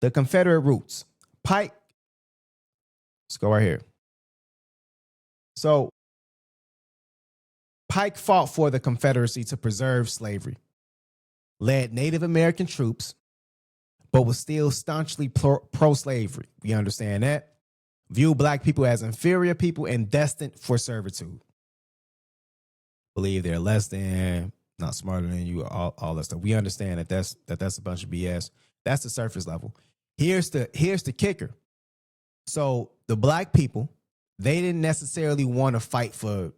The Confederate roots. Pike, let's go right here. So Pike fought for the Confederacy to preserve slavery, led Native American troops, but was still staunchly pro-slavery. We understand that. Viewed black people as inferior people and destined for servitude. Believe they're less than, not smarter than you, all that stuff. We understand that that's a bunch of BS. That's the surface level. Here's the kicker. So the black people, they didn't necessarily want to fight for,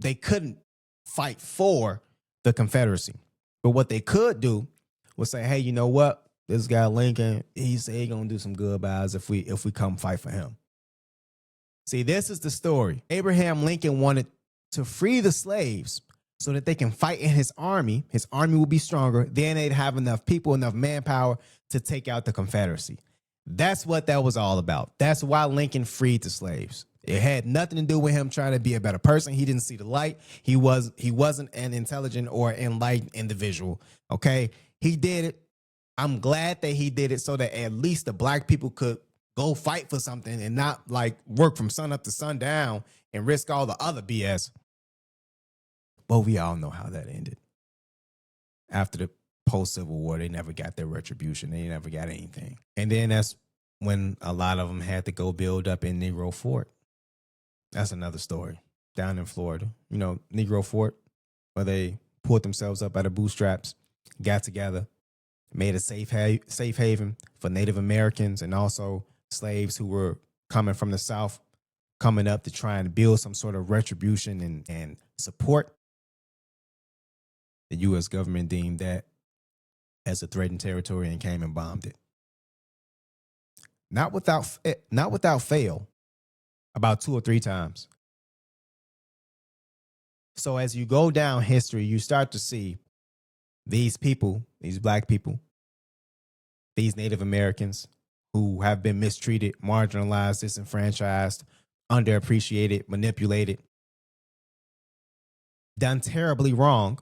they couldn't fight for the Confederacy. But what they could do was say, hey, you know what? This guy Lincoln, he said he's gonna do some good by us if we come fight for him. See, this is the story. Abraham Lincoln wanted to free the slaves so that they can fight in his army. His army will be stronger. Then they'd have enough people, enough manpower to take out the Confederacy. That's what that was all about. That's why Lincoln freed the slaves. It had nothing to do with him trying to be a better person. He didn't see the light. He wasn't an intelligent or enlightened individual. Okay, he did it. I'm glad that he did it so that at least the black people could go fight for something and not like work from sun up to sundown and risk all the other BS. But we all know how that ended. After the post-Civil War, they never got their retribution. They never got anything. And then that's when a lot of them had to go build up in Negro Fort. That's another story. Down in Florida, you know, Negro Fort, where they pulled themselves up by the bootstraps, got together, made a safe haven for Native Americans and also slaves who were coming from the South, coming up to try and build some sort of retribution and support. The U.S. government deemed that as a threatened territory and came and bombed it. Not without fail, about 2 or 3 times. So as you go down history, you start to see these people, these black people, these Native Americans who have been mistreated, marginalized, disenfranchised, underappreciated, manipulated, done terribly wrong.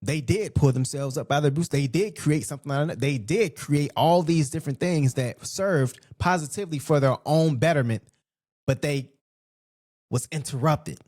They did pull themselves up by their boots. They did create something out of it. They did create all these different things that served positively for their own betterment, but they was interrupted.